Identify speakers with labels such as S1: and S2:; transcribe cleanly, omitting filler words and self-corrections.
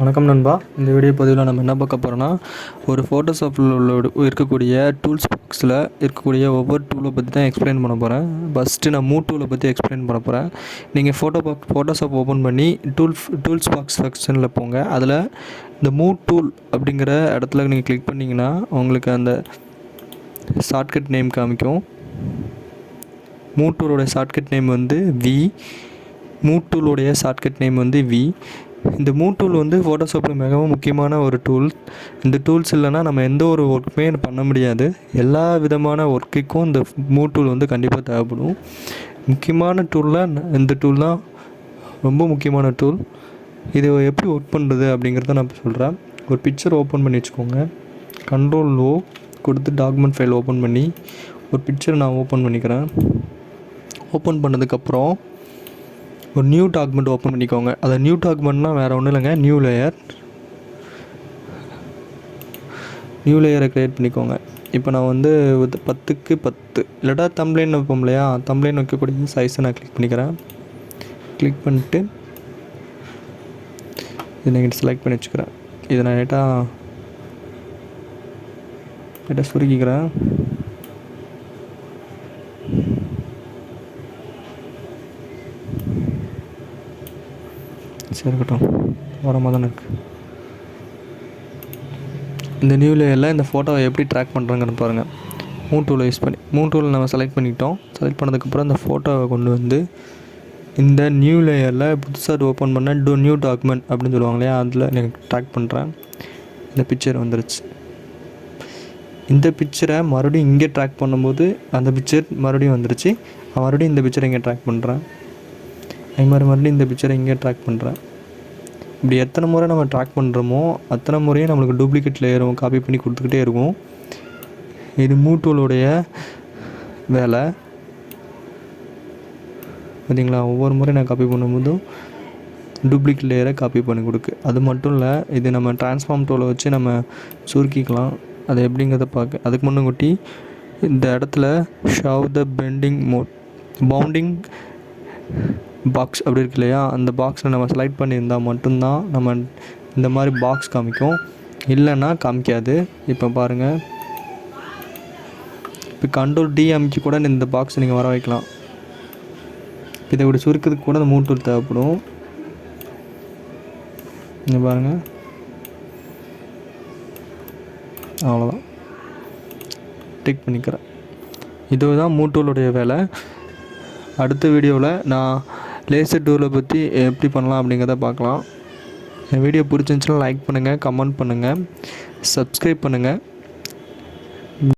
S1: வணக்கம் நண்பா. இந்த வீடியோ பதிவில் நம்ம என்ன பார்க்க போகிறோன்னா, ஒரு ஃபோட்டோஷாப்பில் இருக்கக்கூடிய டூல்ஸ் பாக்ஸில் இருக்கக்கூடிய ஒவ்வொரு டூலை பற்றி தான் எக்ஸ்பிளைன் பண்ண போகிறேன். ஃபஸ்ட்டு நான் டூலை பற்றி எக்ஸ்பிளைன் பண்ண போகிறேன். நீங்கள் ஃபோட்டோஷாப் ஓப்பன் பண்ணி டூல்ஸ் பாக்ஸ் செக்ஷனில் போங்க. அதில் இந்த டூல் அப்படிங்கிற இடத்துல நீங்கள் கிளிக் பண்ணிங்கன்னா உங்களுக்கு அந்த ஷார்ட்கட் நேம் காமிக்கும். டூலோடைய ஷார்ட்கட் நேம் வந்து டூலோடைய ஷார்ட்கட் நேம் வந்து இந்த டூல் வந்து ஃபோட்டோஷாப்பில் மிகவும் முக்கியமான ஒரு டூல். இந்த டூல்ஸ் இல்லைனா நம்ம எந்த ஒரு ஒர்க்குமே பண்ண முடியாது. எல்லா விதமான ஒர்க்குக்கும் இந்த டூல் வந்து கண்டிப்பாக தேவைப்படும். முக்கியமான டூலில் இந்த டூல் தான் ரொம்ப முக்கியமான டூல். இது எப்படி ஒர்க் பண்ணுறது அப்படிங்கிறத நான் சொல்கிறேன். ஒரு பிக்சர் ஓப்பன் பண்ணி வச்சுக்கோங்க. Ctrl+O கொடுத்து டாக்குமெண்ட் ஃபைல் ஓப்பன் பண்ணி ஒரு பிக்சர் நான் ஓப்பன் பண்ணிக்கிறேன். ஓப்பன் பண்ணதுக்கப்புறம் ஒரு நியூ டாக்குமெண்ட் ஓப்பன் பண்ணிக்கோங்க. அதை நியூ டாக்குமெண்ட்னால் வேறு ஒன்றும் இல்லைங்க, நியூ லேயரை க்ரியேட் பண்ணிக்கோங்க. இப்போ நான் வந்து 10க்கு 10 இல்லாட்டா தம்ப்லைன் வைப்போம் இல்லையா, தம்ப்லைன் வைக்கக்கூடிய சைஸை நான் கிளிக் பண்ணிக்கிறேன். கிளிக் பண்ணிட்டு இதை நீங்கள் செலக்ட் பண்ணி வச்சுக்கிறேன். இதை நான் லைட்டாக சுருக்கிக்கிறேன். சரி இருக்கட்டும், ஓரமாக தானே இருக்குது. இந்த நியூ லேயரில் இந்த ஃபோட்டோவை எப்படி ட்ராக் பண்ணுறாங்கன்னு பாருங்கள். டூலை யூஸ் பண்ணி டூலை நம்ம செலக்ட் பண்ணிக்கிட்டோம். செலக்ட் பண்ணதுக்கப்புறம் இந்த ஃபோட்டோவை கொண்டு வந்து இந்த நியூ லேயரில் புதுசாக ஓப்பன் பண்ண நியூ டாக்குமெண்ட் அப்படின்னு சொல்லுவாங்க இல்லையா, அதில் எனக்கு ட்ராக் பண்ணுறேன். இந்த பிக்சர் வந்துருச்சு. இந்த பிக்சரை மறுபடியும் இங்கே ட்ராக் பண்ணும்போது அந்த பிக்சர் மறுபடியும் வந்துருச்சு. மறுபடியும் இந்த பிக்சரை இங்கே ட்ராக் பண்ணுறேன். அது மாதிரி மறுபடியும் இந்த பிக்சரை இங்கே ட்ராக் பண்ணுறேன். இப்படி எத்தனை முறை நம்ம ட்ராக் பண்ணுறோமோ அத்தனை முறையும் நம்மளுக்கு டூப்ளிகேட் லேயரும் காப்பி பண்ணி கொடுத்துக்கிட்டே இருக்கும். இது டூலோடைய வேலை. பார்த்தீங்களா, ஒவ்வொரு முறையும் நான் காப்பி பண்ணும்போதும் டூப்ளிகேட் லேயரை காப்பி பண்ணி கொடுக்கு. அது மட்டும் இல்லை, இது நம்ம ட்ரான்ஸ்ஃபார்ம் டூலை வச்சு நம்ம சுருக்கிக்கலாம். அது எப்படிங்கிறத பார்க்க அதுக்கு முன்னே இந்த இடத்துல ஷவ் த பவுண்டிங் பாக்ஸ் அப்படி இருக்கு இல்லையா, அந்த பாக்ஸில் நம்ம செலக்ட் பண்ணியிருந்தால் மட்டும்தான் நம்ம இந்த மாதிரி பாக்ஸ் காமிக்கும், இல்லைன்னா காமிக்காது. இப்போ பாருங்கள், இப்போ Ctrl+D அமைக்க கூட இந்த பாக்ஸ் நீங்கள் வர வைக்கலாம். இதை இப்படி சுருக்கிறதுக்கு கூட அந்த டூல் தேவைப்படும். இங்கே பாருங்கள், அவ்வளோதான், டிக் பண்ணிக்கிறேன். இதுதான் டூலோடைய வேலை. அடுத்த வீடியோவில் நான் லேசர் டூலை பற்றி எப்படி பண்ணலாம் அப்படிங்கிறத பார்க்கலாம். இந்த வீடியோ பிடிச்சிருந்துச்சுன்னா லைக் பண்ணுங்கள், கமெண்ட் பண்ணுங்கள், சப்ஸ்கிரைப் பண்ணுங்கள்.